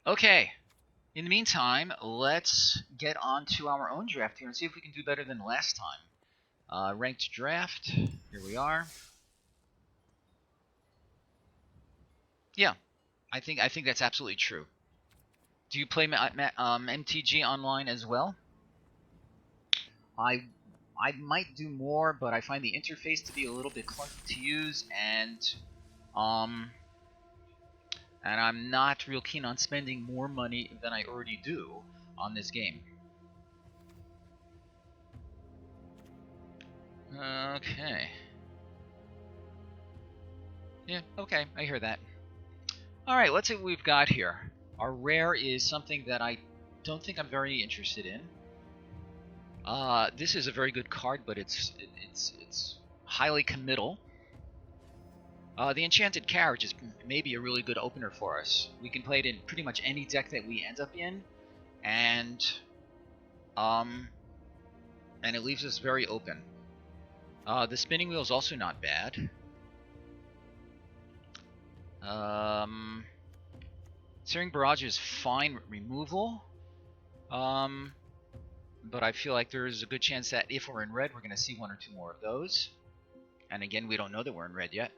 Okay. In the meantime, let's get on to our own draft here and see if we can do better than last time. Ranked draft. Here we are. Yeah, I think that's absolutely true. Do you play MTG online as well? I might do more, but I find the interface to be a little bit clunky to use, and I'm not real keen on spending more money than I already do on this game. Okay. Yeah, okay, I hear that. Alright, let's see what we've got here. Our rare is something that I don't think I'm very interested in. This is a very good card, but it's highly committal. The Enchanted Carriage is maybe a really good opener for us. We can play it in pretty much any deck that we end up in, and it leaves us very open. The Spinning Wheel is also not bad. Searing Barrage is fine removal. But I feel like there's a good chance that if we're in red, we're going to see one or two more of those. And again, we don't know that we're in red yet.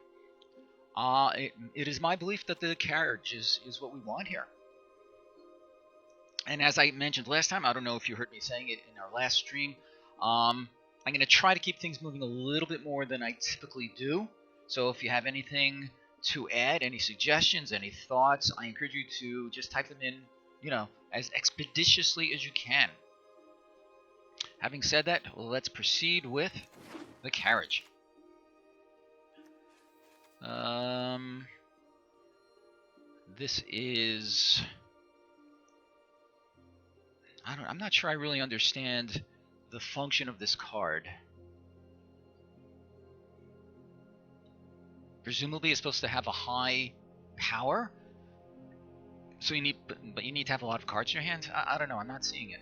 It is my belief that the carriage is what we want here. And as I mentioned last time, I don't know if you heard me saying it in our last stream, I'm going to try to keep things moving a little bit more than I typically do. So if you have anything to add, any suggestions, any thoughts, I encourage you to just type them in, as expeditiously as you can. Having said that, let's proceed with the carriage. This is... I'm not sure I really understand the function of this card. Presumably it's supposed to have a high power, so you need to have a lot of cards in your hand. I don't know, I'm not seeing it.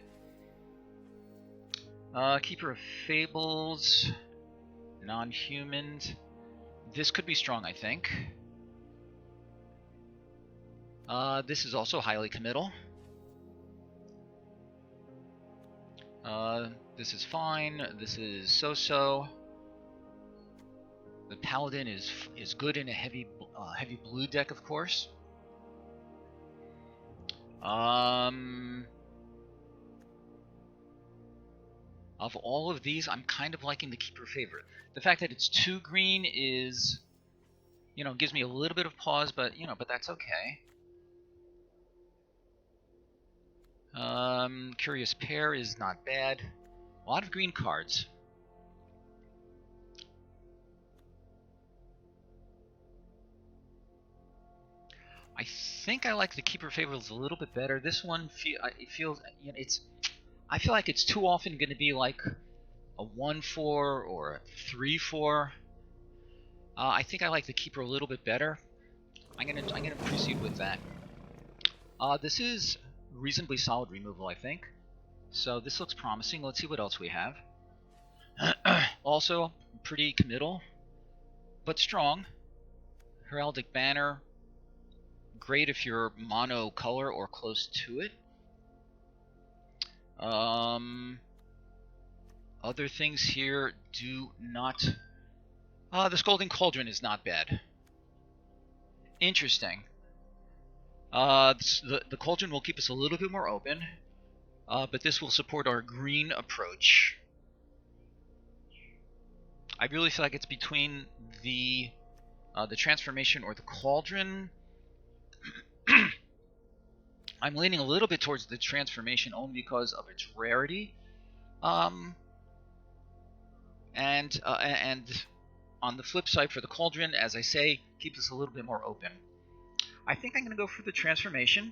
Keeper of Fables, non-human. This could be strong, I think. This is also highly committal. This is fine. This is so-so. The Paladin is good in a heavy blue deck, of course. Of all of these, I'm kind of liking the Keeper Favorite. The fact that it's 2 green is, gives me a little bit of pause, but that's okay. Curious Pair is not bad. A lot of green cards. I think I like the Keeper Favorites a little bit better. This one it feels, I feel like it's too often going to be like a 1/4 or a 3/4. I think I like the Keeper a little bit better. I'm gonna proceed with that. This is reasonably solid removal, I think. So this looks promising. Let's see what else we have. Also pretty committal, but strong. Heraldic Banner. Great if you're mono color or close to it. Other things here do not... the Scalding Cauldron is not bad. Interesting. The Cauldron will keep us a little bit more open, but this will support our green approach. I really feel like it's between the Transformation or the Cauldron. I'm leaning a little bit towards the Transformation only because of its rarity. And on the flip side for the Cauldron, as I say, keeps us a little bit more open. I think I'm going to go for the Transformation,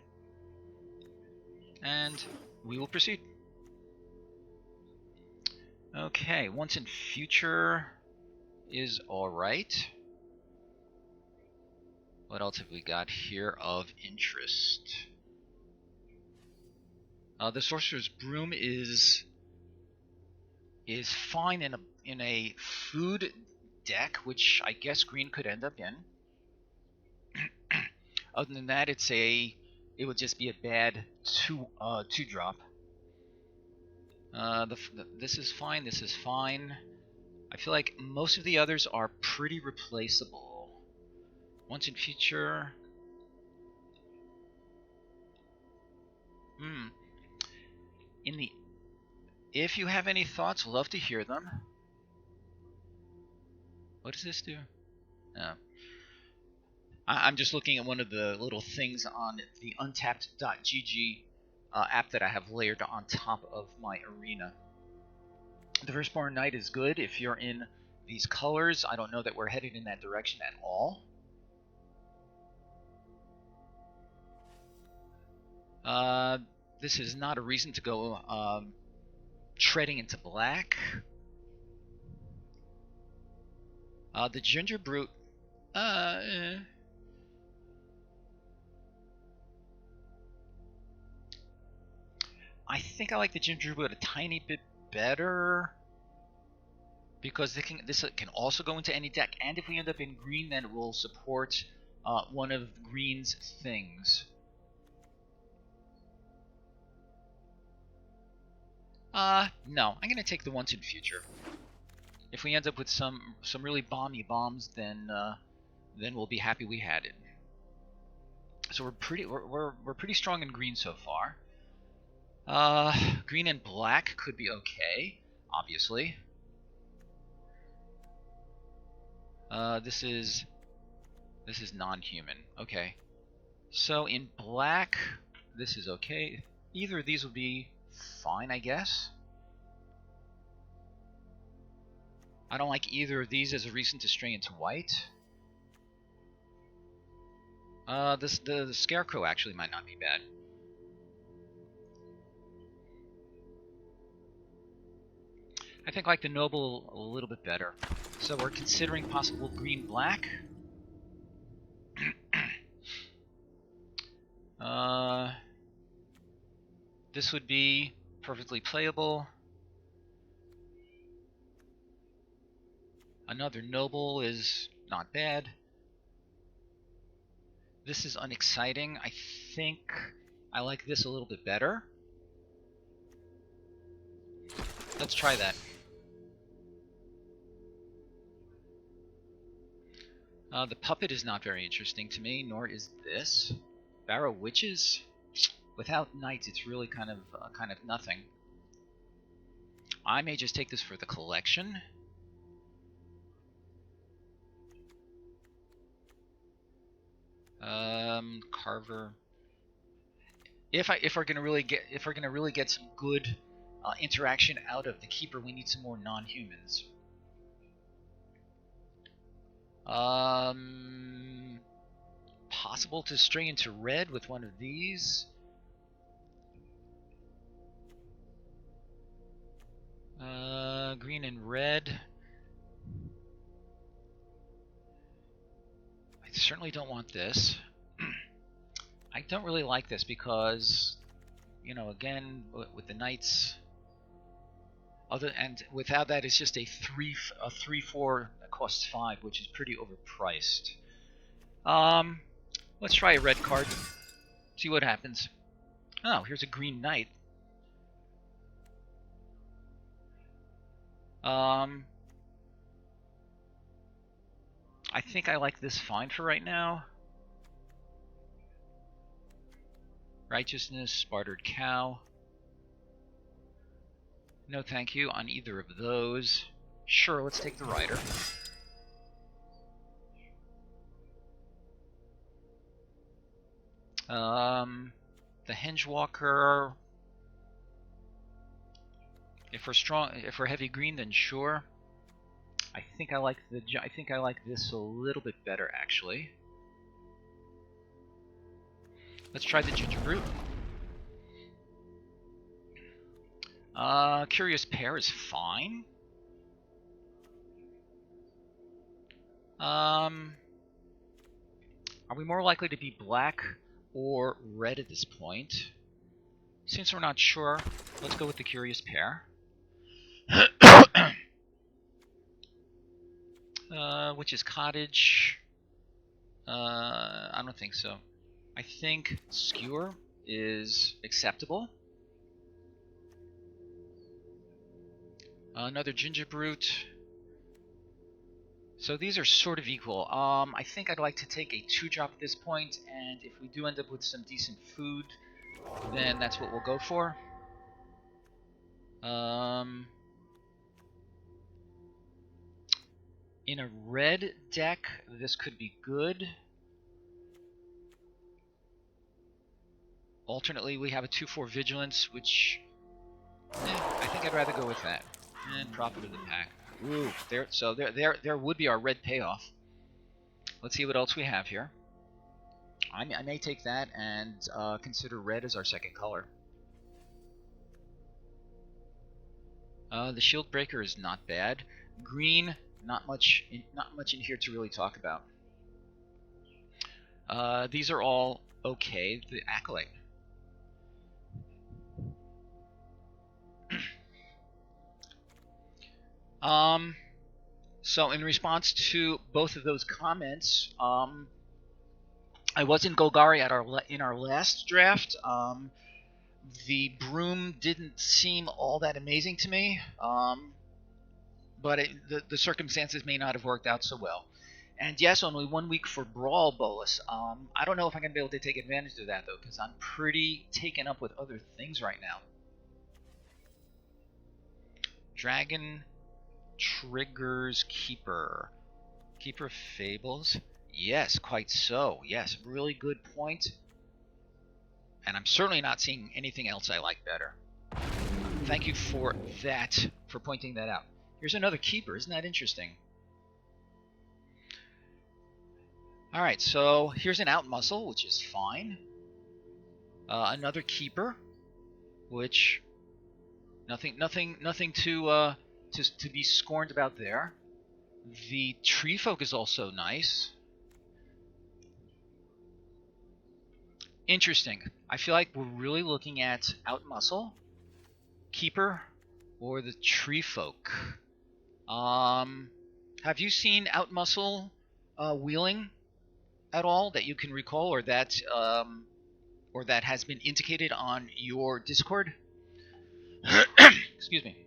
and we will proceed. Okay, Once in Future is alright. What else have we got here of interest? The Sorcerer's Broom is fine in a food deck, which I guess green could end up in. Other than that, it's a it would just be a bad two drop. This is fine. This is fine. I feel like most of the others are pretty replaceable. Once in future. If you have any thoughts, love to hear them. What does this do? I'm just looking at one of the little things on the untapped.gg app that I have layered on top of my arena. The Firstborn Knight is good if you're in these colors. I don't know that we're headed in that direction at all. This is not a reason to go treading into black. The Ginger Brute. I think I like the Ginger Brute a tiny bit better because this can also go into any deck, and if we end up in green, then it will support one of green's things. No, I'm gonna take the Once in Future. If we end up with some really bomby bombs, then we'll be happy we had it. So we're pretty strong in green so far. Green and black could be okay, obviously. This is non-human. Okay. So in black, this is okay. Either of these would be fine, I guess. I don't like either of these as a reason to stray into white. The Scarecrow actually might not be bad. I think I like the Noble a little bit better. So we're considering possible green-black. This would be perfectly playable. Another Noble is not bad. This is unexciting. I think I like this a little bit better. Let's try that. The Puppet is not very interesting to me, nor is this. Barrow Witches? Without Knights, it's really kind of nothing. I may just take this for the collection. Carver. If we're gonna really get some good interaction out of the Keeper, we need some more non-humans. Possible to stray into red with one of these. Green and red. I certainly don't want this. I don't really like this because, you know, again, with the Knights, and without that, it's just a 3/4 that costs 5, which is pretty overpriced. Let's try a red card. See what happens. Oh, here's a Green Knight. I think I like this fine for right now. Righteousness, Bartered Cow. No thank you on either of those. Sure, let's take the Rider. The Hengewalker. If we're heavy green, then sure. I think I like this a little bit better, actually. Let's try the Ginger Brute. Curious Pair is fine. Are we more likely to be black or red at this point? Since we're not sure, let's go with the Curious Pair. Which is Cottage. I don't think so. I think Skewer is acceptable. Another Ginger Brute. So these are sort of equal. I think I'd like to take a 2-drop at this point, and if we do end up with some decent food, then that's what we'll go for. In a red deck, this could be good. Alternately, we have a 2/4 Vigilance, which I think I'd rather go with that. And Prophet of the Pack. Ooh, there would be our red payoff. Let's see what else we have here. I may take that and consider red as our second color. The Shield Breaker is not bad. Green, not much in here to really talk about. These are all okay. The Acolyte. So in response to both of those comments, I was in Golgari in our last draft. The Broom didn't seem all that amazing to me, but the circumstances may not have worked out so well. And yes, only 1 week for Brawl Bolus. I don't know if I'm going to be able to take advantage of that, though, because I'm pretty taken up with other things right now. Dragon triggers Keeper. Keeper of Fables. Yes, quite so. Yes, really good point. And I'm certainly not seeing anything else I like better. Thank you for that, for pointing that out. Here's another Keeper. Isn't that interesting? Alright, so here's an Out Muscle, which is fine. Another Keeper, which nothing to be scorned about there. The Tree Folk is also nice. Interesting. I feel like we're really looking at Out Muscle, Keeper, or the Tree Folk. Have you seen Out Muscle wheeling at all that you can recall, or that has been indicated on your Discord? Excuse me.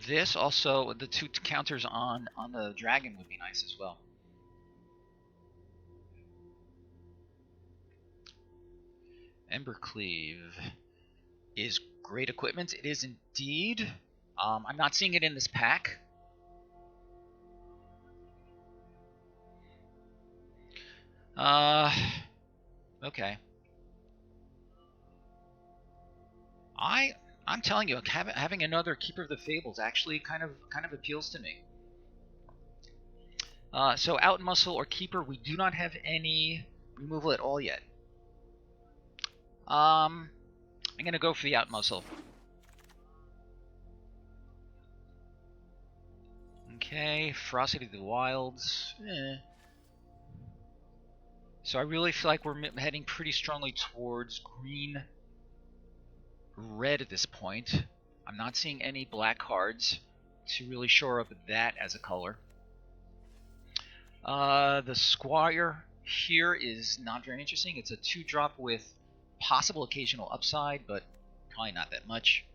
This also, the 2 counters on the dragon would be nice as well. Embercleave is great equipment. It is indeed. I'm not seeing it in this pack. Okay. I'm telling you, having another Keeper of the Fables actually kind of appeals to me. So Out Muscle or Keeper, we do not have any removal at all yet. I'm gonna go for the Out Muscle. Okay, Ferocity of the Wilds. So I really feel like we're heading pretty strongly towards green. Red at this point. I'm not seeing any black cards to really shore up that as a color. The Squire here is not very interesting. It's a 2-drop with possible occasional upside, but probably not that much.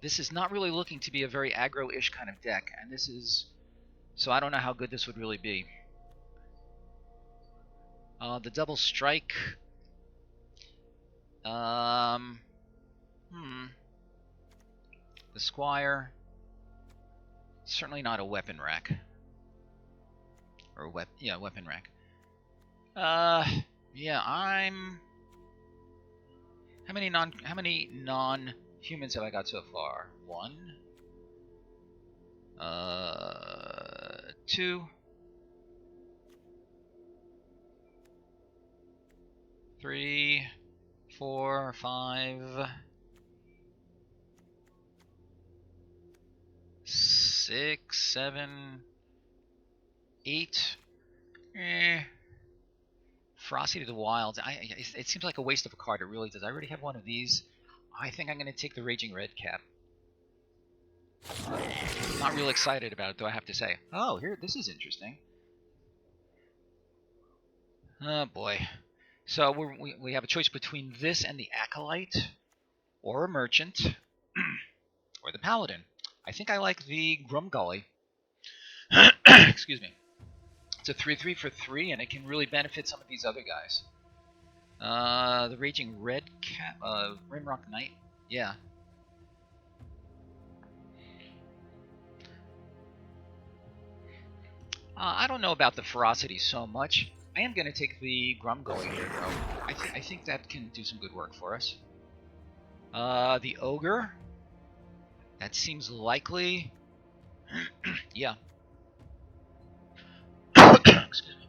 This is not really looking to be a very aggro-ish kind of deck, and this is... So I don't know how good this would really be. The Double Strike... The Squire, certainly not a weapon rack, or weapon rack. Yeah, I'm. How many non-humans have I got so far? 1, 2, 3, 4, 5, 6, 7, 8. Ferocity of the Wilds. It seems like a waste of a card. It really does. I already have one of these. I think I'm going to take the Raging Red Cap. Not real excited about it, though, I have to say. Oh, here, this is interesting. Oh, boy. So we have a choice between this and the Acolyte, or a Merchant, or the Paladin. I think I like the Grumgully. Excuse me. It's a 3/3 for 3, and it can really benefit some of these other guys. The Raging Red Cap, Rimrock Knight. Yeah. I don't know about the Ferocity so much. I am going to take the Grumgully here, though. I think that can do some good work for us. The Ogre. That seems likely. Yeah. Excuse me.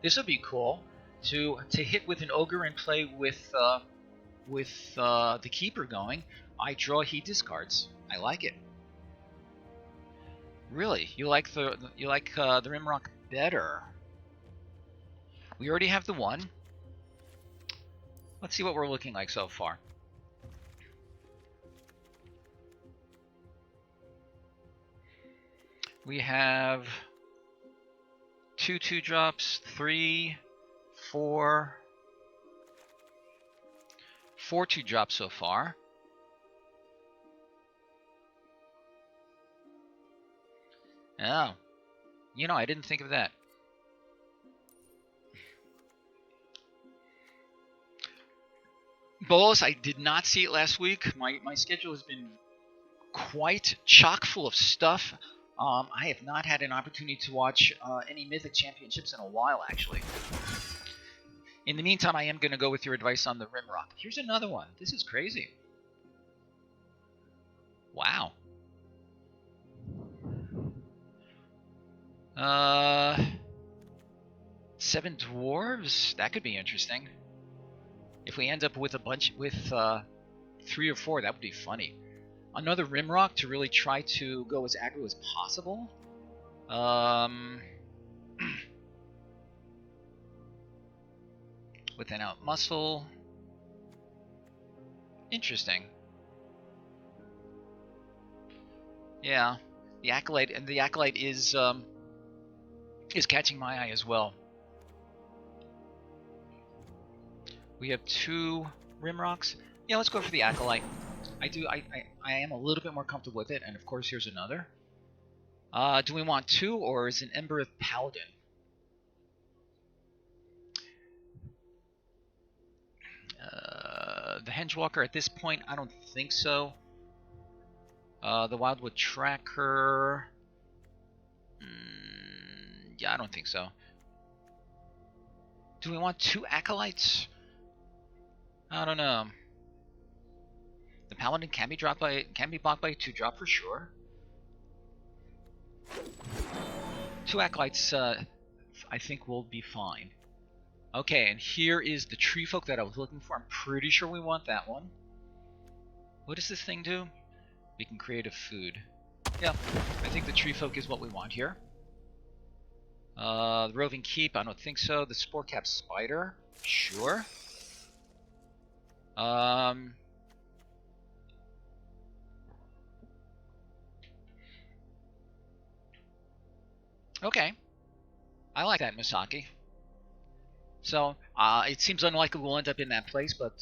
This would be cool to hit with an Ogre and play with the Keeper going. I draw, he discards. I like it. Really, you like the Rimrock better? We already have the one. Let's see what we're looking like so far. We have 2 2-drops, 3, 4, 4 2-drops so far. Oh, you know, I didn't think of that. Bolas, I did not see it last week. My schedule has been quite chock full of stuff. I have not had an opportunity to watch any Mythic Championships in a while, actually. In the meantime, I am going to go with your advice on the Rimrock. Here's another one. This is crazy. Wow. 7 dwarves? That could be interesting. If we end up with a bunch, with 3 or 4, that would be funny. Another Rimrock to really try to go as aggro as possible. With an out muscle. Interesting. Yeah, the Acolyte, and the Acolyte is catching my eye as well. We have 2 Rimrocks. Yeah, let's go for the Acolyte. I am a little bit more comfortable with it, and of course here's another. Do we want 2, or is an Embereth Paladin? The Hengewalker at this point, I don't think so. The Wildwood Tracker. Yeah, I don't think so. Do we want 2 Acolytes? I don't know. The Paladin can be blocked by a 2-drop for sure. 2 Acolytes, I think, will be fine. Okay, and here is the Tree Folk that I was looking for. I'm pretty sure we want that one. What does this thing do? We can create a food. Yeah, I think the Tree Folk is what we want here. The Roving Keep, I don't think so. The Spore-Cap Spider, sure. Okay. I like that, Misaki. So, it seems unlikely we'll end up in that place, but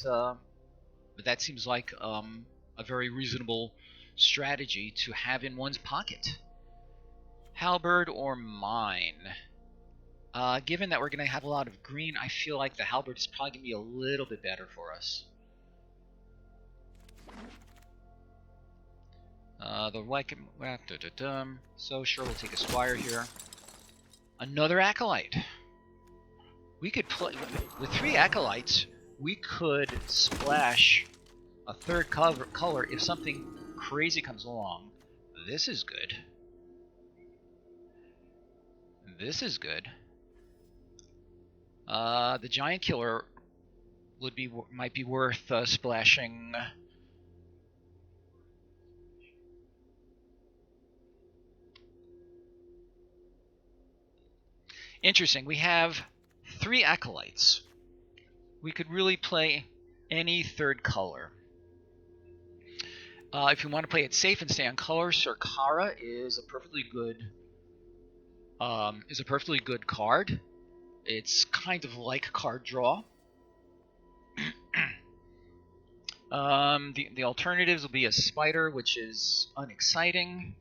that seems like a very reasonable strategy to have in one's pocket. Halberd or Mine? Given that we're going to have a lot of green, I feel like the Halberd is probably going to be a little bit better for us. So sure, we'll take a Squire here. Another Acolyte. We could play with 3 Acolytes. We could splash a 3rd color if something crazy comes along. This is good. This is good. The Giant Killer might be worth splashing. Interesting. We have 3 Acolytes. We could really play any 3rd color. If you want to play it safe and stay on color, Surkara is a perfectly good card. It's kind of like card draw. The alternatives will be a spider, which is unexciting.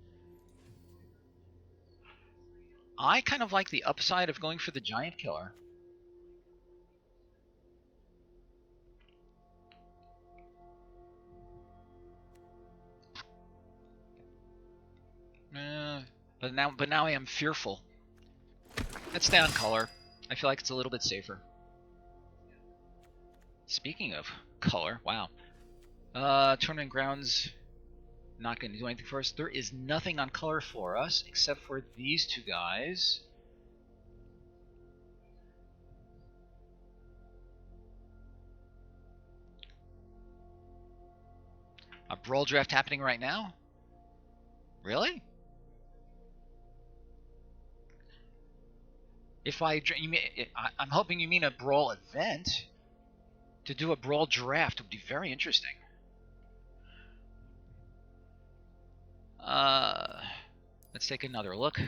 I kind of like the upside of going for the giant killer. But now I am fearful. Let's stay on color. I feel like it's a little bit safer. Speaking of color, wow. Tournament grounds, not going to do anything for us. There is nothing on color for us except for these two guys. A brawl draft happening right now? Really? I'm hoping you mean a brawl event. To do a brawl draft would be very interesting. Let's take another look.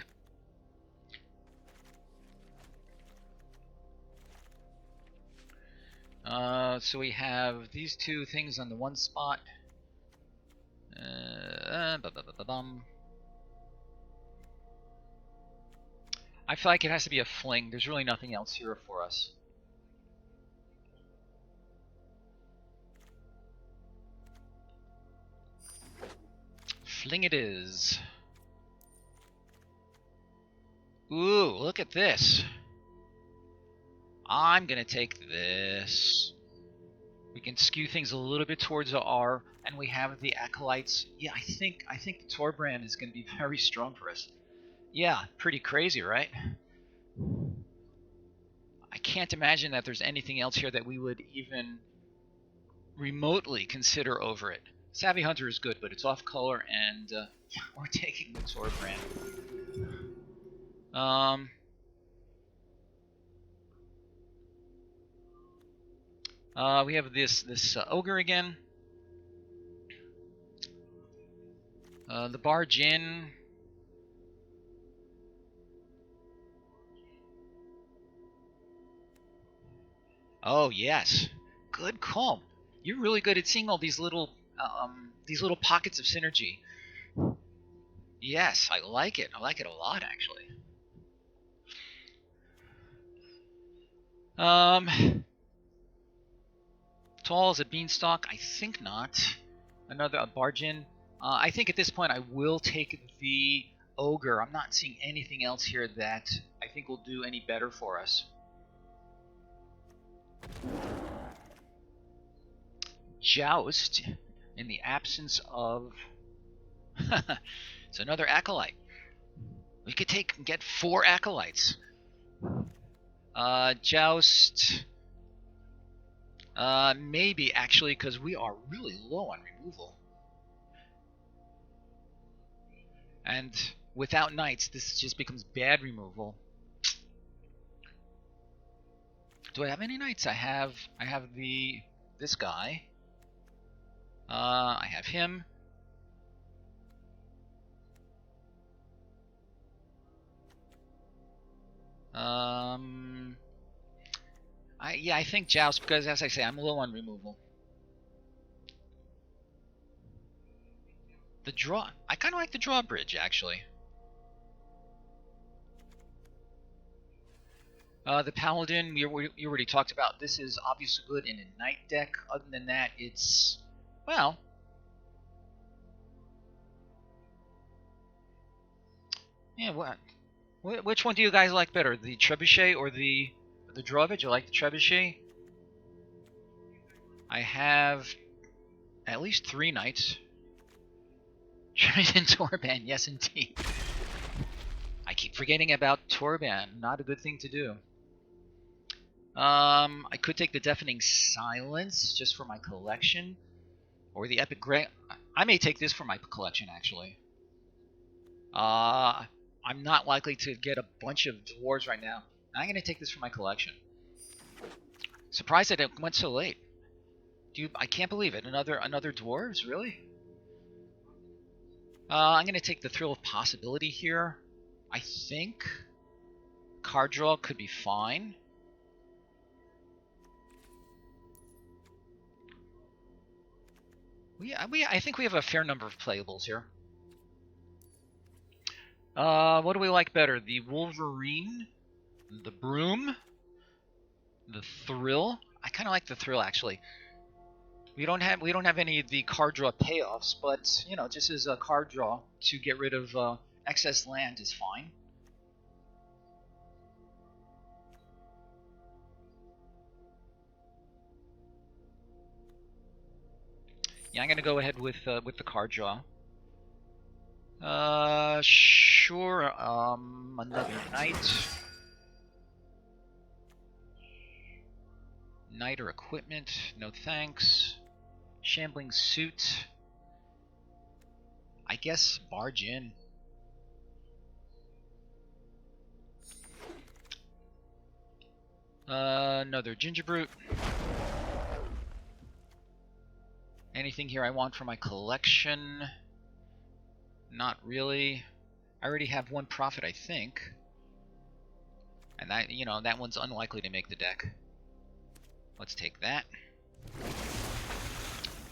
So we have these two things on the one spot. I feel like it has to be a fling. There's really nothing else here for us. Fling it is. Ooh, look at this. I'm gonna take this. We can skew things a little bit towards the R, and we have the acolytes. Yeah, I think the Torbrand is gonna be very strong for us. Yeah, pretty crazy, right? I can't imagine that there's anything else here that we would even remotely consider over it. Savvy Hunter is good, but it's off color, and yeah, we're taking the Torbrand. We have this ogre again. The barge in. Oh yes, good call. You're really good at seeing all these little pockets of synergy. Yes, I like it. I like it a lot, actually. Tall as a beanstalk? I think not. Another barge in. I think at this point I will take the ogre. I'm not seeing anything else here that I think will do any better for us. Joust, in the absence of... It's another acolyte. We could get 4 acolytes. Joust... maybe, actually, because we are really low on removal. And without knights, this just becomes bad removal. Do I have any knights? I have this guy. I have him. I think Joust, because as I say, I'm low on removal. The draw, I kind of like the drawbridge, actually. The Paladin, we already talked about. This is obviously good in a knight deck. Other than that, it's, well... Yeah, which one do you guys like better? The Trebuchet or the drawbridge? You like the Trebuchet? I have at least 3 knights. Trident Torban, yes indeed. I keep forgetting about Torban. Not a good thing to do. I could take the Deafening Silence just for my collection. Or the Epic Grey. I may take this for my collection, actually. I'm not likely to get a bunch of dwarves right now. I'm going to take this for my collection. Surprised that it went so late. I can't believe it. Another dwarves, really? I'm going to take the Thrill of Possibility here. I think card draw could be fine. I think we have a fair number of playables here. What do we like better? The Wolverine, the Broom, the Thrill. I kind of like the Thrill, actually. We don't have any of the card draw payoffs, but you know, just as a card draw to get rid of excess land is fine. Yeah, I'm gonna go ahead with the card draw. Sure. Another knight. Knight or equipment? No thanks. Shambling suit. I guess barge in. Another ginger brute. Anything here I want for my collection? Not really. I already have one profit, I think. And that, you know, that one's unlikely to make the deck. Let's take that.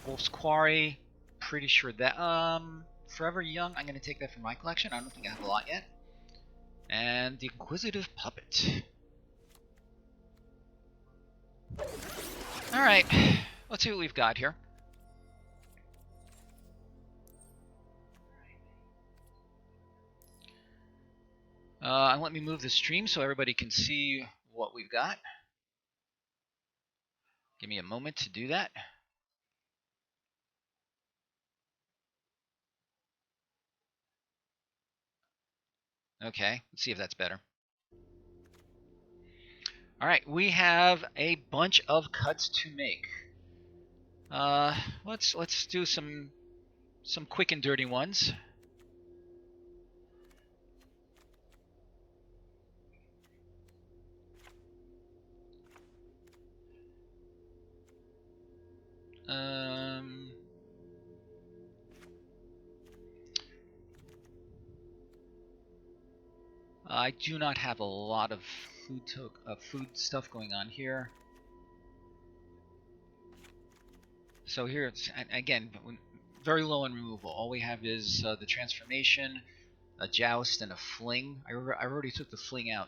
Wolf's Quarry. Pretty sure that, Forever Young, I'm going to take that from my collection. I don't think I have a lot yet. And the Inquisitive Puppet. Alright, let's see what we've got here. Let me move the stream so everybody can see what we've got. Give me a moment to do that. Okay, let's see if that's better. Alright, we have a bunch of cuts to make. Let's do some quick and dirty ones. I do not have a lot of food stuff going on here. So here, it's, again, very low on removal. All we have is the transformation, a joust, and a fling. I already took the fling out.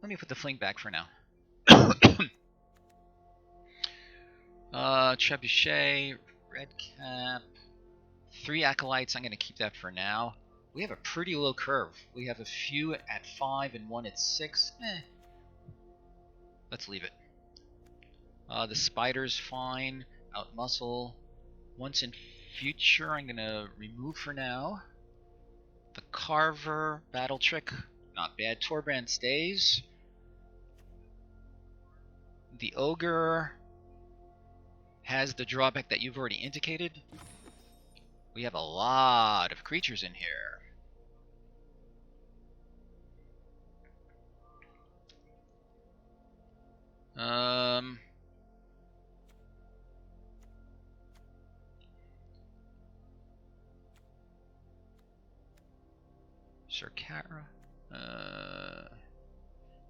Let me put the fling back for now. Trebuchet, red cap, 3 acolytes. I'm going to keep that for now. We have a pretty low curve. We have a few at 5 and 1 at 6. Let's leave it. The spider's fine. Outmuscle. Once in future, I'm going to remove for now. The Carver, Battle Trick, not bad. Torbrand stays. The Ogre has the drawback that you've already indicated. We have a lot of creatures in here. Sarkara.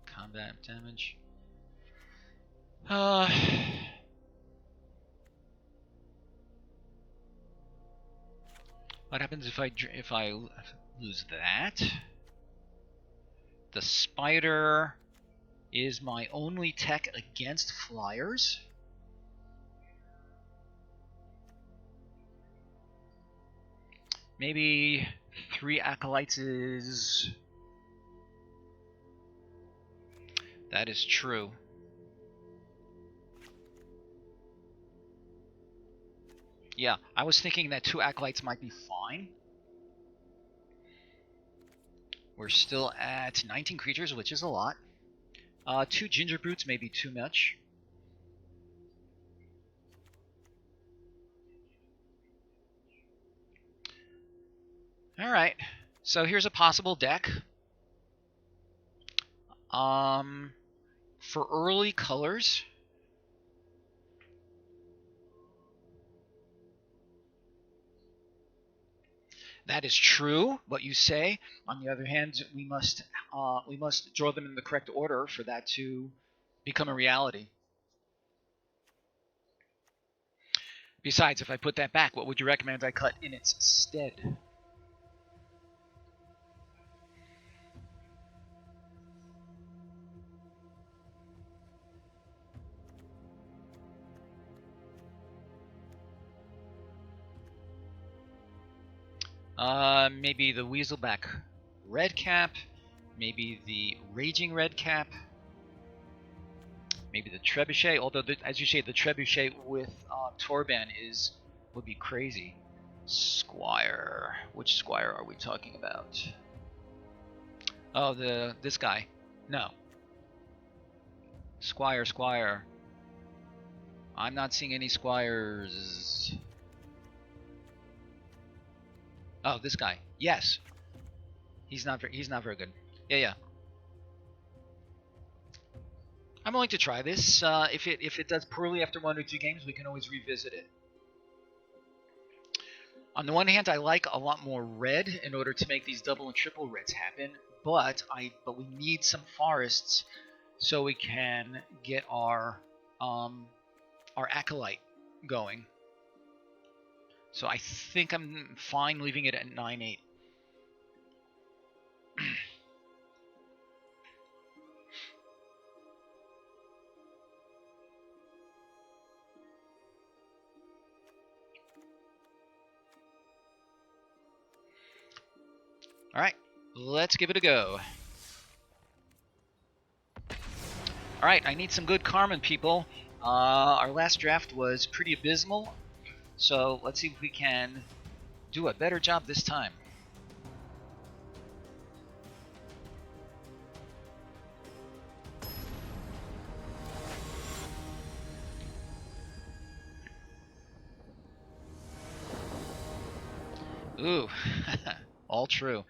Combat damage. What happens if I lose that? The spider is my only tech against flyers. Maybe 3 acolytes is... That is true. Yeah, I was thinking that 2 acolytes might be fine. We're still at 19 creatures, which is a lot. 2 ginger brutes may be too much. Alright, so here's a possible deck. For early colors, That is true, what you say. On the other hand, we must draw them in the correct order for that to become a reality. Besides, if I put that back, what would you recommend I cut in its stead? Maybe the Weaselback Redcap, maybe the Raging Redcap, maybe the Trebuchet. Although, as you say, the Trebuchet with Torban would be crazy. Squire. Which Squire are we talking about? Oh, this guy. No. Squire. I'm not seeing any Squires. Oh, this guy. Yes. He's not very good. Yeah. I'm willing to try this. If it does poorly after 1 or 2 games, we can always revisit it. On the one hand, I like a lot more red in order to make these double and triple reds happen, but we need some forests so we can get our acolyte going. So I think I'm fine leaving it at 9/8. All right, let's give it a go. All right, I need some good Carmen, people. Our last draft was pretty abysmal, so let's see if we can do a better job this time. Ooh, all true.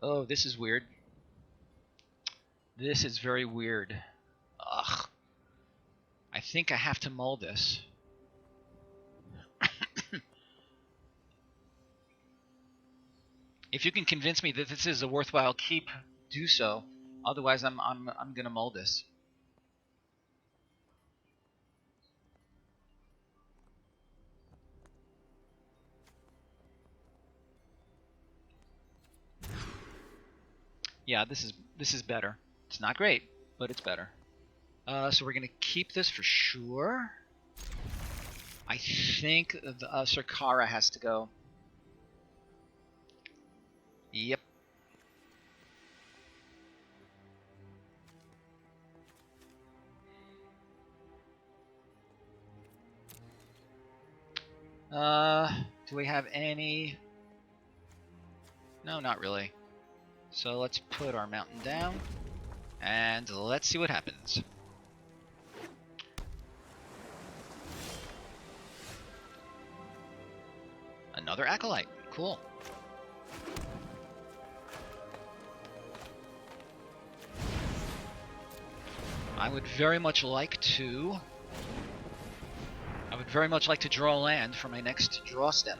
Oh, this is weird. This is very weird. Ugh. I think I have to mull this. If you can convince me that this is a worthwhile keep, do so. Otherwise, I'm gonna mull this. Yeah, this is better. It's not great, but it's better. So we're gonna keep this for sure. I think the Sarkara has to go. Yep. Do we have any? No, not really. So let's put our mountain down, and let's see what happens. Another acolyte. Cool. I would very much like to draw land for my next draw step.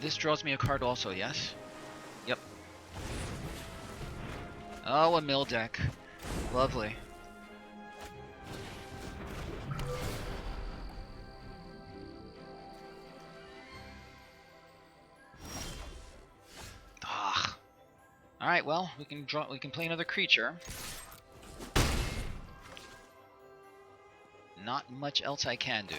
This draws me a card also, yes? Yep. Oh, a mill deck. Lovely. Ugh. Alright, well, we can play another creature. Not much else I can do.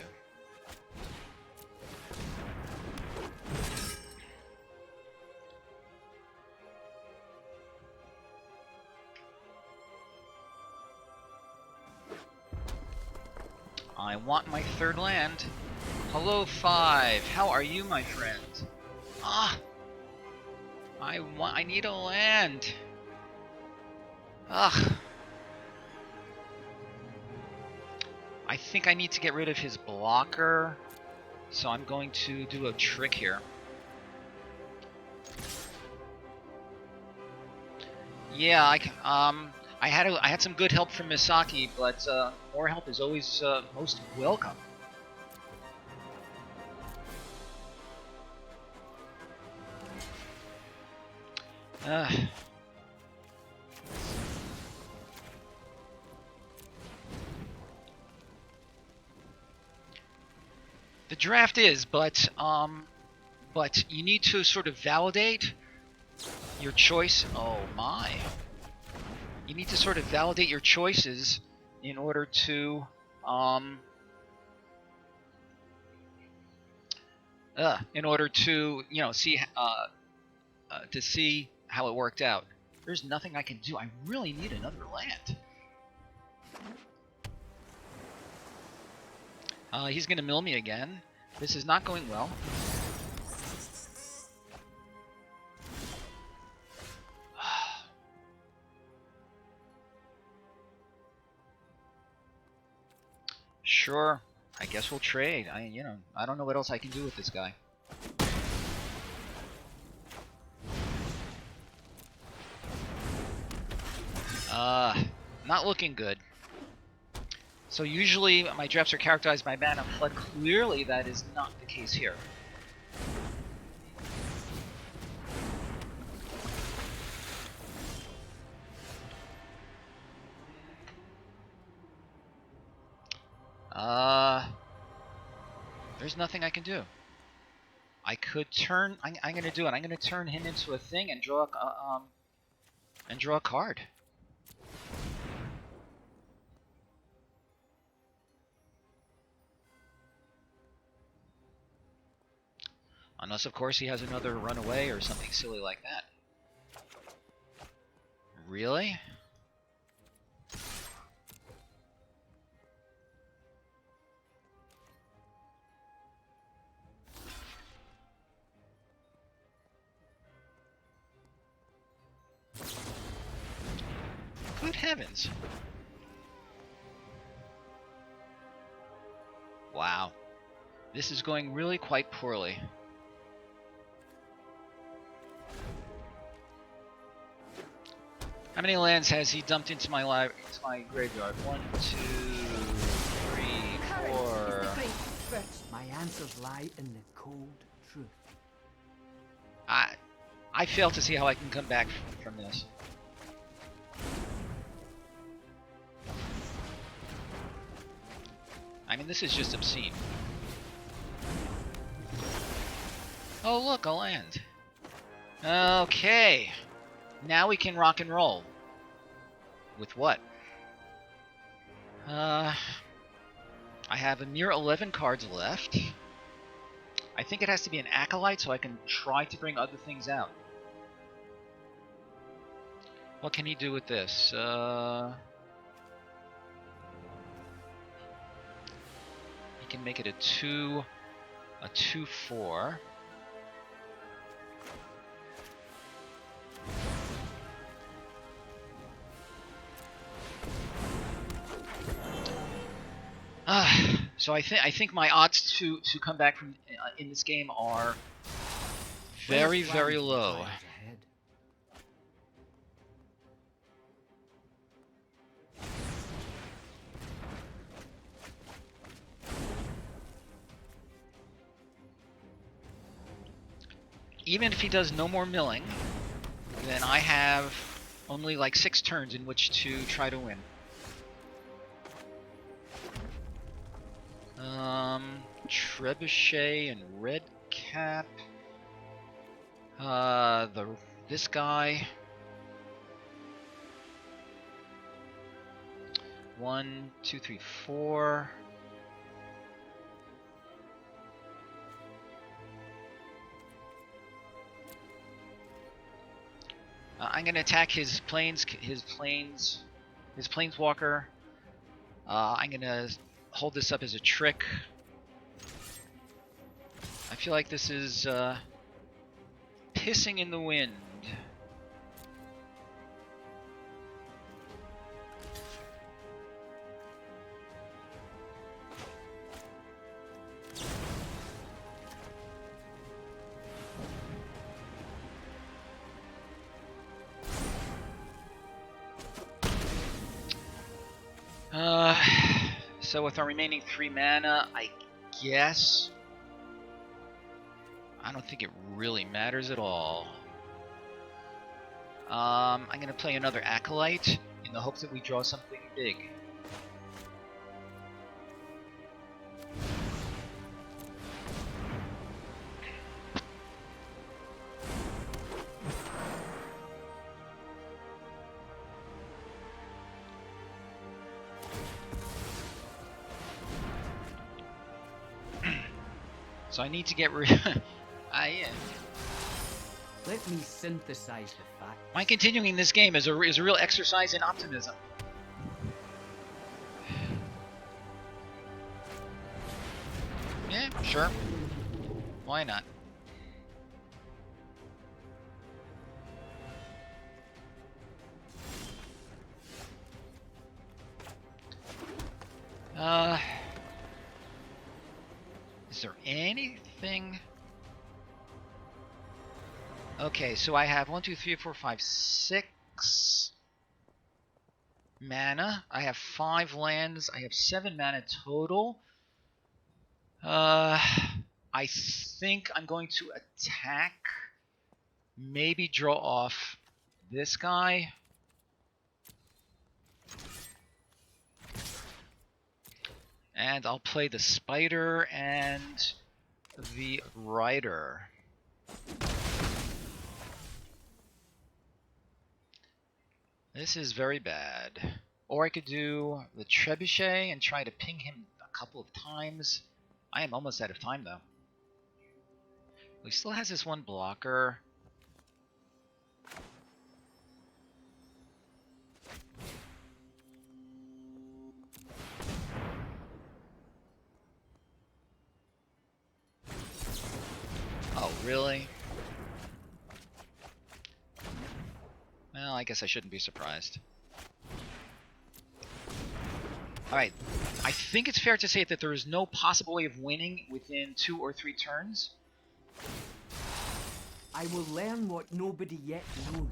I want my third land. Hello, 5. How are you, my friend? Ah! I need a land. Ugh. I think I need to get rid of his blocker, so I'm going to do a trick here. Yeah, I had some good help from Misaki, but more help is always most welcome. The draft is, but you need to sort of validate your choice. Oh my! You need to sort of validate your choices in order to see to see how it worked out. There's nothing I can do. I really need another land. He's going to mill me again. This is not going well. Sure, I guess we'll trade. I don't know what else I can do with this guy. Not looking good. So usually my drafts are characterized by mana flood. Clearly that is not the case here. There's nothing I can do. I could turn. I'm gonna do it. I'm gonna turn him into a thing and draw a card. Unless, of course, he has another runaway or something silly like that. Really? Good heavens. Wow. This is going really quite poorly. How many lands has he dumped into my graveyard? 1, 2, 3, 4. My answers lie in the cold truth. I fail to see how I can come back from this. I mean, this is just obscene. Oh, look, a land. Okay. Now we can rock and roll. With what? I have a mere 11 cards left. I think it has to be an acolyte so I can try to bring other things out. What can he do with this? He can make it a 2/4. So I think my odds to come back from in this game are very, very low. Even if he does no more milling, then I have only like 6 turns in which to try to win. Trebuchet and Red Cap. This guy. 1, 2, 3, 4. I'm gonna attack his planeswalker. I'm gonna hold this up as a trick. I feel like this is pissing in the wind. So with our remaining 3 mana, I guess... I don't think it really matters at all. I'm going to play another Acolyte in the hopes that we draw something big. So I need to get rid. Let me synthesize the facts. My continuing this game is a real exercise in optimism. Yeah, sure. Why not? Is there anything? Okay, so I have 1, 2, 3, 4, 5, 6 mana. I have 5 lands. I have 7 mana total. I think I'm going to attack. Maybe draw off this guy. And I'll play the Spider and the Rider. This is very bad. Or I could do the Trebuchet and try to ping him a couple of times. I am almost out of time, though. He still has this one blocker. Oh, really? Well, I guess I shouldn't be surprised. Alright, I think it's fair to say that there is no possible way of winning within 2 or 3 turns. I will learn what nobody yet knows.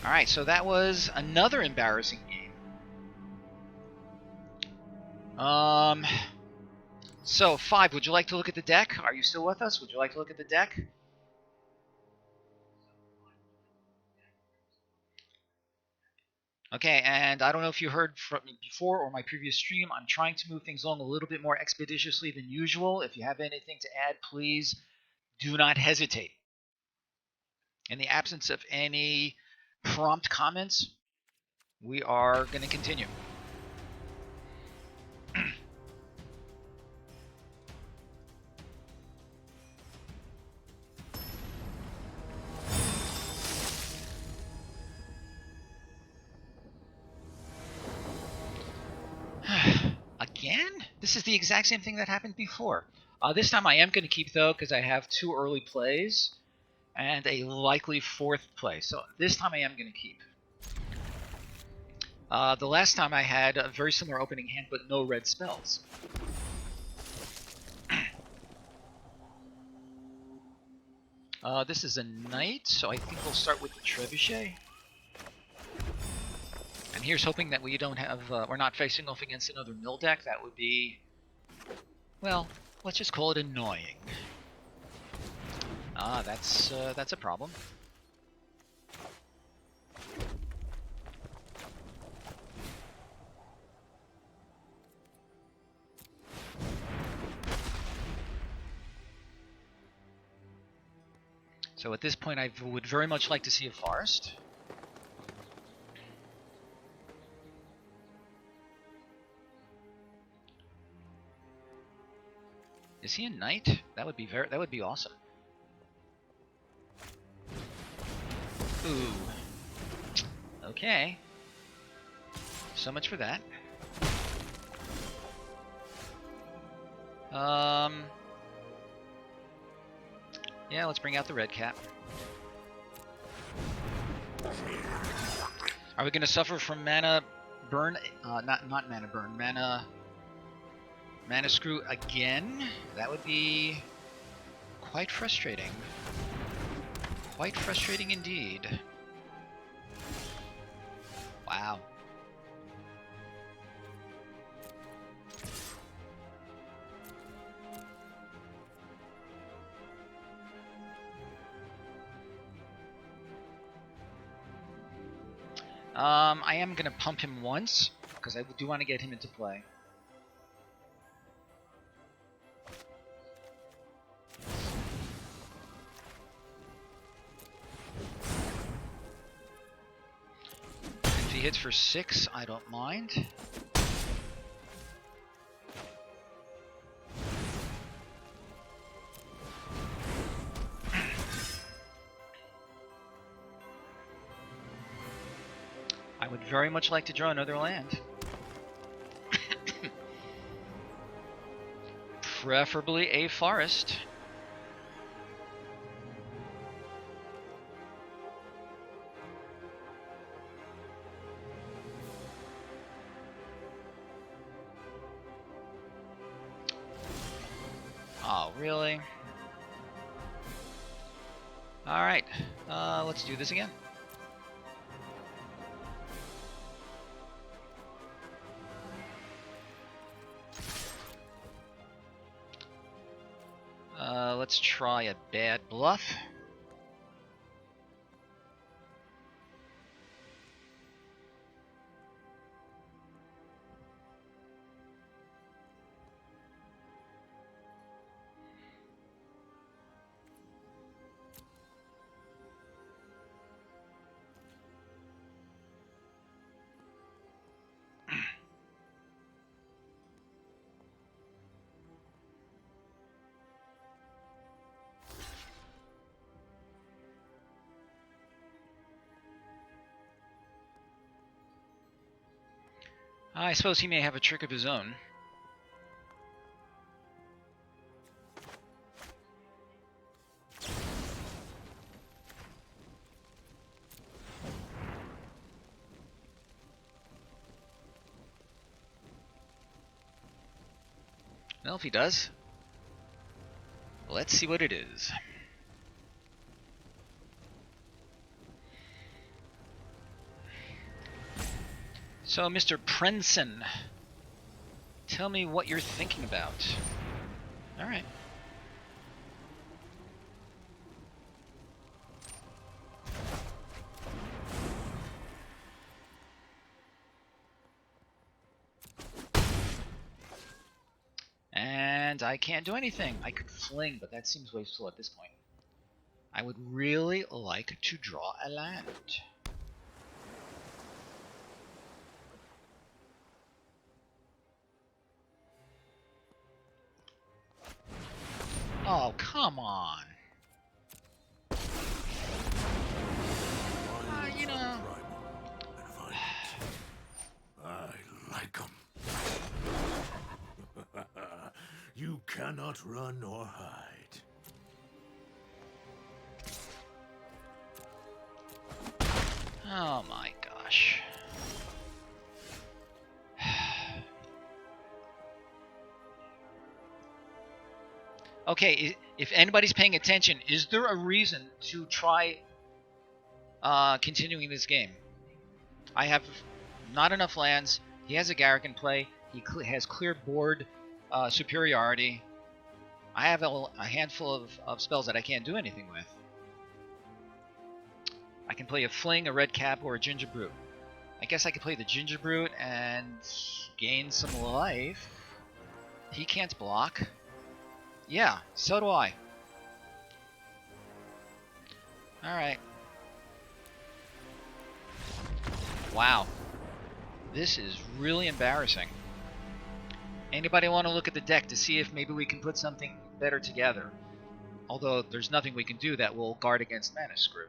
Alright, so that was another embarrassing game. So, 5, would you like to look at the deck? Are you still with us? Would you like to look at the deck? Okay, and I don't know if you heard from me before or my previous stream, I'm trying to move things along a little bit more expeditiously than usual. If you have anything to add, please do not hesitate. In the absence of any prompt comments, we are going to continue. Again? This is the exact same thing that happened before. This time I am going to keep, though, because I have 2 early plays and a likely 4th play. So this time I am going to keep. The last time I had a very similar opening hand, but no red spells. This is a knight, so I think we'll start with the Trebuchet. And here's hoping that we don't have, we're not facing off against another mill deck. That would be, well, let's just call it annoying. That's a problem. So at this point, I would very much like to see a forest. Is he a knight? That would be awesome. Ooh. Okay. So much for that. Yeah, let's bring out the red cap. Are we going to suffer from mana burn? Not mana burn. Mana screw again? That would be quite frustrating. Quite frustrating indeed. Wow. I am going to pump him once, because I do want to get him into play. If he hits for 6, I don't mind. I would very much like to draw another land. Preferably a forest. Oh, really? Alright, let's do this again. Let's try a bad bluff. I suppose he may have a trick of his own. Well, if he does, let's see what it is. So, Mr. Prenson, tell me what you're thinking about. All right. And I can't do anything. I could fling, but that seems wasteful at this point. I would really like to draw a land. Oh, come on. You know. I like 'em. You cannot run or hide. Oh my gosh. Okay, if anybody's paying attention, is there a reason to try continuing this game? I have not enough lands. He has a Garrick in play. He has clear board superiority. I have a handful of spells that I can't do anything with. I can play a Fling, a Red Cap, or a Ginger Brute. I guess I could play the Ginger Brute and gain some life. He can't block. Yeah, so do I. Alright. Wow. This is really embarrassing. Anybody want to look at the deck to see if maybe we can put something better together? Although there's nothing we can do that will guard against Mana Screw.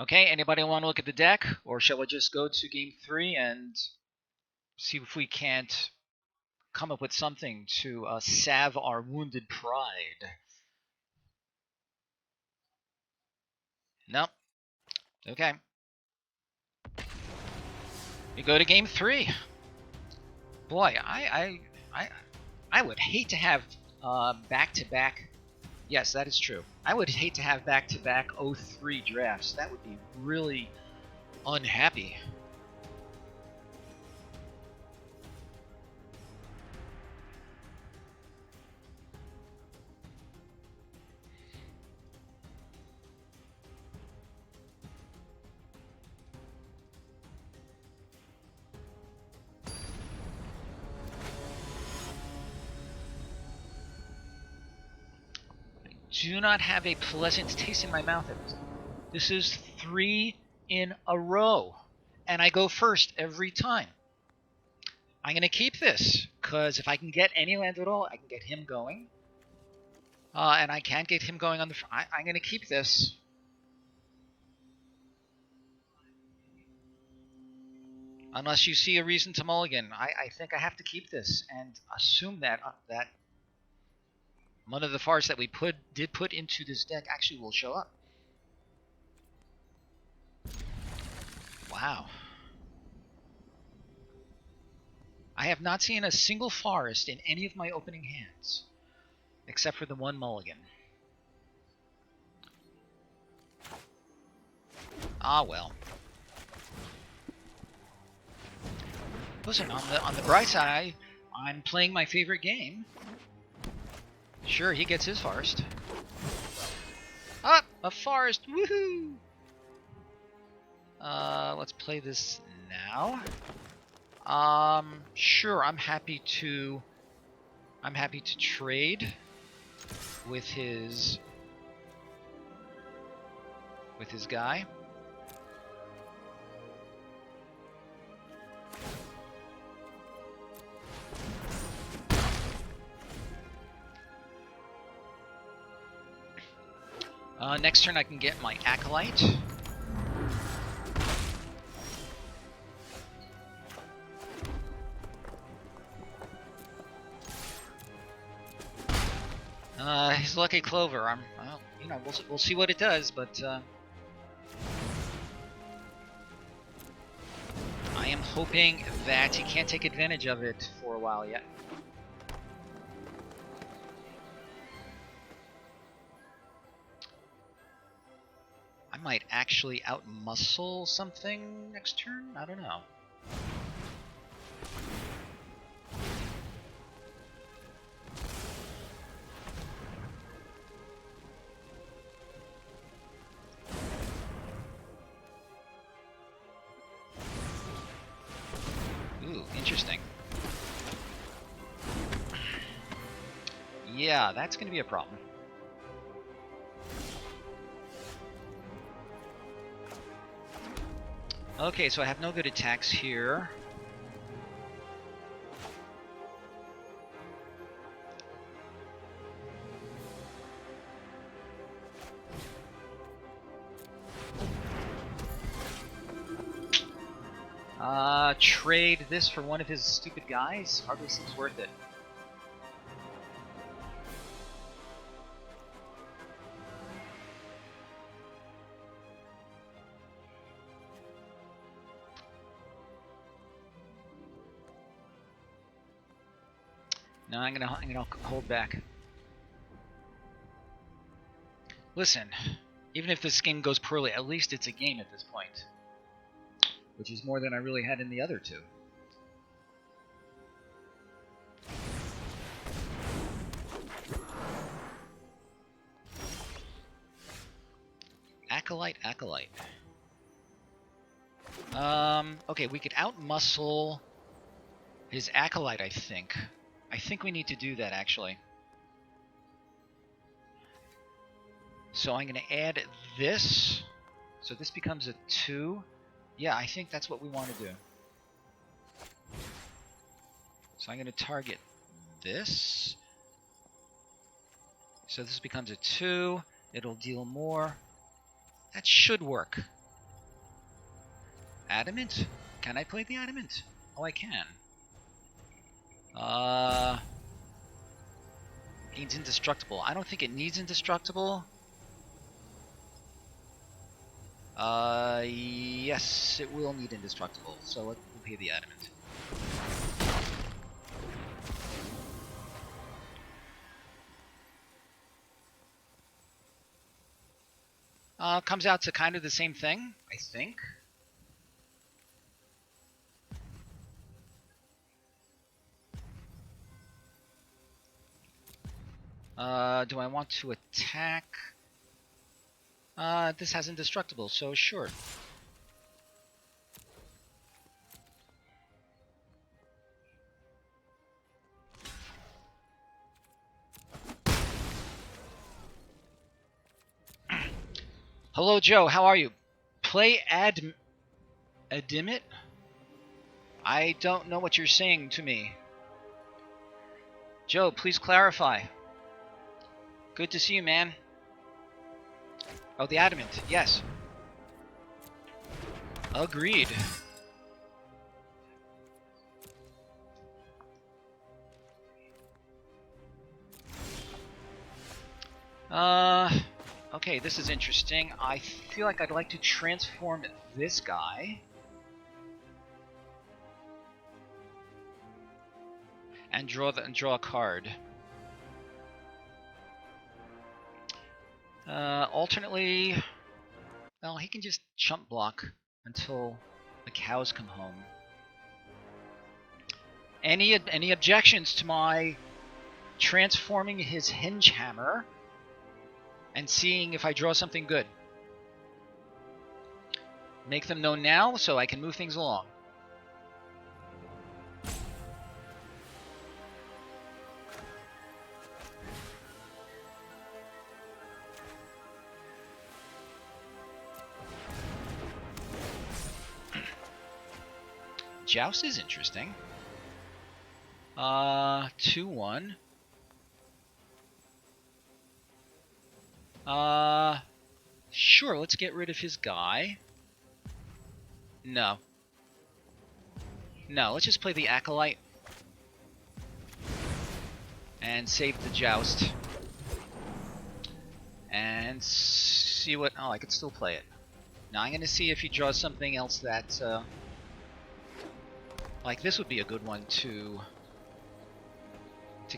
Okay, anybody want to look at the deck? Or shall we just go to game 3 and see if we can't come up with something to salve our wounded pride? Nope. Okay. We go to game 3. Boy, I would hate to have back-to-back. Yes, that is true. I would hate to have back-to-back 03 drafts. That would be really unhappy. do not have a pleasant taste in my mouth at this. This is 3 in a row, and I go first every time. I'm going to keep this, because if I can get any land at all, I can get him going. And I can't get him going on the... I'm going to keep this. Unless you see a reason to mulligan. I think I have to keep this and assume that that one of the forests that we did put into this deck actually will show up. Wow. I have not seen a single forest in any of my opening hands, except for the one mulligan. Ah well. Listen, on the bright side, I'm playing my favorite game. Sure, he gets his forest. Ah, a forest! Woohoo! Let's play this now. Sure, I'm happy to trade with his guy. Next turn I can get my Acolyte. His Lucky Clover. Well, you know, we'll see what it does, but I am hoping that he can't take advantage of it for a while yet. I might actually outmuscle something next turn? I don't know. Ooh, interesting. Yeah, that's going to be a problem. Okay, so I have no good attacks here. Trade this for one of his stupid guys? Hardly seems worth it. No, I'm gonna hold back. Listen, even if this game goes poorly, at least it's a game at this point. Which is more than I really had in the other two. Acolyte, Acolyte. Okay, we could outmuscle his Acolyte, I think. I think we need to do that, actually. So I'm going to add this. So this becomes a 2. Yeah, I think that's what we want to do. So I'm going to target this. So this becomes a 2. It'll deal more. That should work. Adamant? Can I play the Adamant? Oh, I can. Needs Indestructible. I don't think it needs Indestructible. Yes, it will need Indestructible, so we'll pay the Adamant. Comes out to kind of the same thing, I think. Do I want to attack? This has Indestructible, so sure. Hello, Joe. How are you? Play Adimit? I don't know what you're saying to me. Joe, please clarify. Good to see you, man. Oh, the adamant. Yes. Agreed. Okay, this is interesting. I feel like I'd like to transform this guy. And draw a card. Alternately, well, he can just chump block until the cows come home. Any objections to my transforming his hinge hammer and seeing if I draw something good? Make them known now so I can move things along. Joust is interesting. 2-1. Sure, let's get rid of his guy. No. No, let's just play the Acolyte. And save the Joust. And see what... Oh, I could still play it. Now I'm going to see if he draws something else that... like this would be a good one to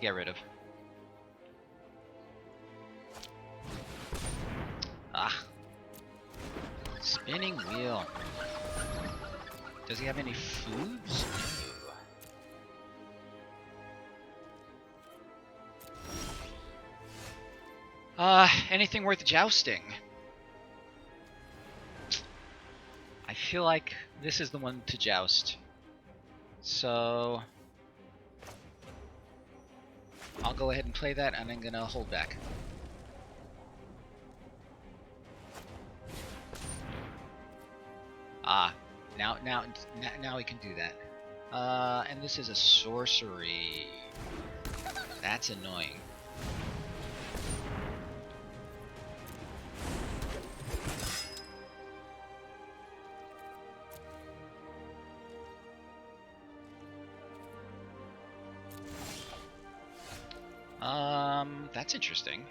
get rid of. Ah. Spinning wheel. Does he have any foods? No. Anything worth jousting? I feel like this is the one to joust. So I'll go ahead and play that, and I'm gonna hold back. Now we can do that. And this is a sorcery. That's annoying. That's interesting.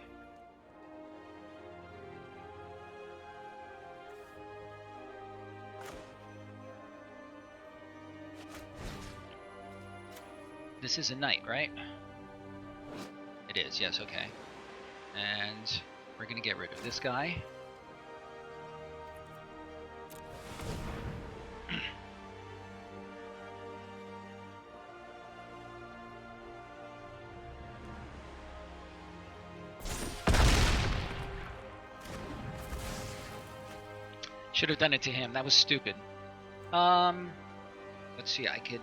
This is a knight, right? It is, yes, okay. And we're gonna get rid of this guy. Should have done it to him. That was stupid. Let's see. I could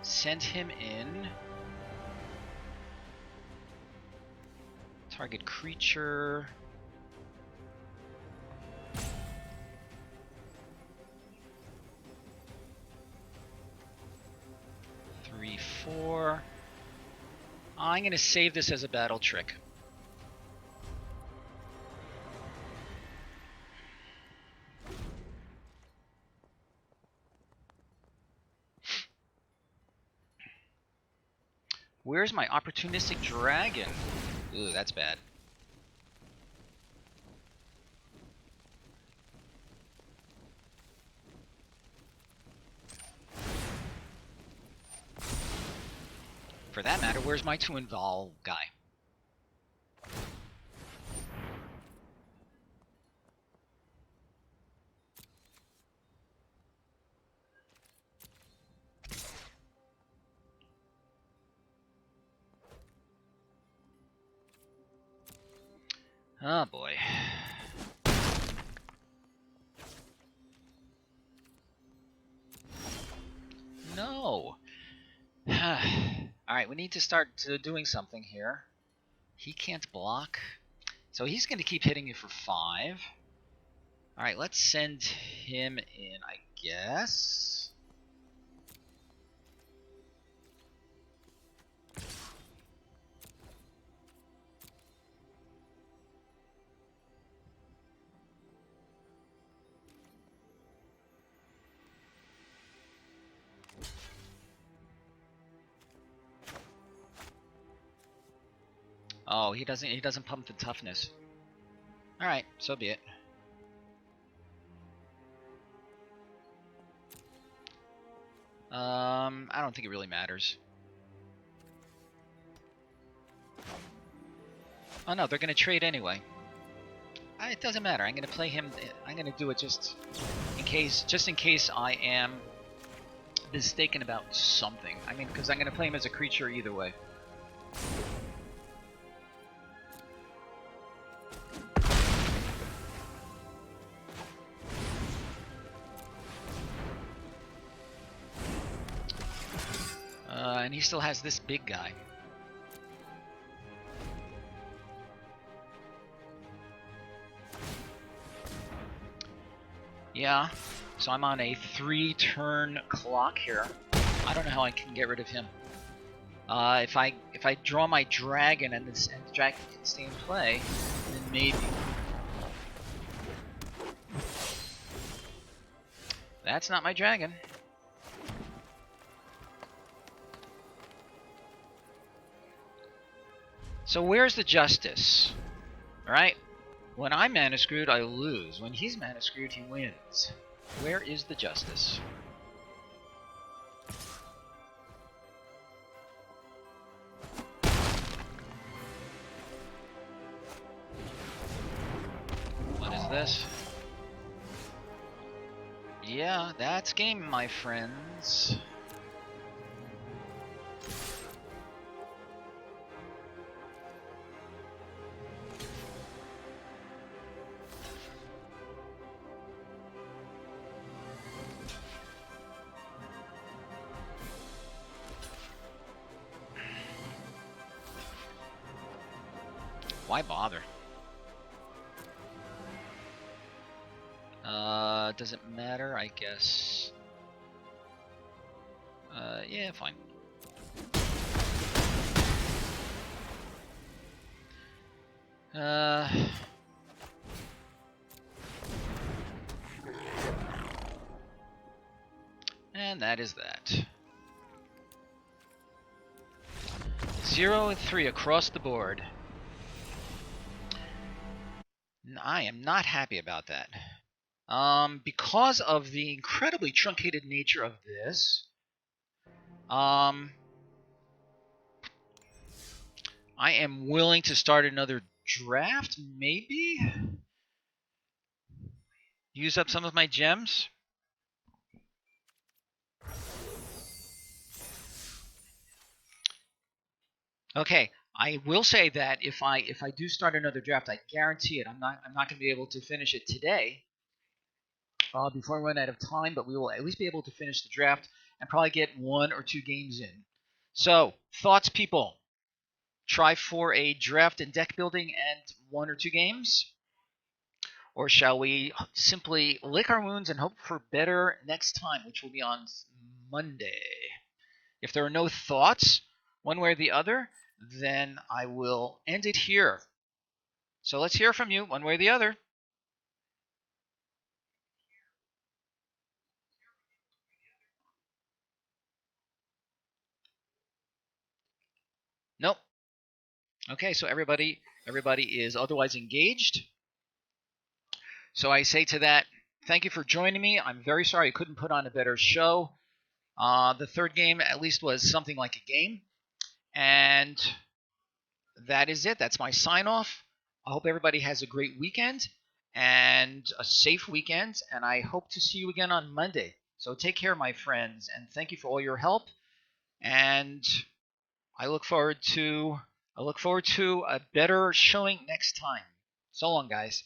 send him in. Target creature. Three, 4. I'm gonna save this as a battle trick. Where's my opportunistic dragon? Ooh, that's bad. For that matter, where's my 2-involve guy? Oh boy. No. Alright, we need to start doing something here. He can't block. So he's going to keep hitting you for 5. All right, let's send him in, I guess. Oh, he doesn't pump the toughness. All right, so be it. I don't think it really matters. Oh no, they're gonna trade anyway. It doesn't matter. I'm gonna play him. I'm gonna do it just in case I am mistaken about something. I mean, because I'm gonna play him as a creature either way. And he still has this big guy. Yeah, so I'm on a 3-turn clock here. I don't know how I can get rid of him. If I draw my dragon and the dragon can stay in play, then maybe. That's not my dragon. So where's the justice? Alright? When I'm mana screwed, I lose. When he's mana screwed, he wins. Where is the justice? What is this? Yeah, that's game, my friends. Why bother? Does it matter? I guess. Yeah, fine. And that is that. 0 and 3 across the board. I am not happy about that. Because of the incredibly truncated nature of this, I am willing to start another draft, maybe? Use up some of my gems? Okay, I will say that if I do start another draft, I guarantee it. I'm not going to be able to finish it today before I run out of time, but we will at least be able to finish the draft and probably get 1 or 2 games in. So, thoughts, people? Try for a draft and deck building and 1 or 2 games? Or shall we simply lick our wounds and hope for better next time, which will be on Monday? If there are no thoughts, one way or the other, then I will end it here. So let's hear from you, one way or the other. Nope. Okay, so everybody is otherwise engaged. So I say to that, thank you for joining me. I'm very sorry I couldn't put on a better show. The third game at least was something like a game. And that is it. That's my sign-off. I hope everybody has a great weekend and a safe weekend. And I hope to see you again on Monday. So take care, my friends, and thank you for all your help. And I look forward to a better showing next time. So long, guys.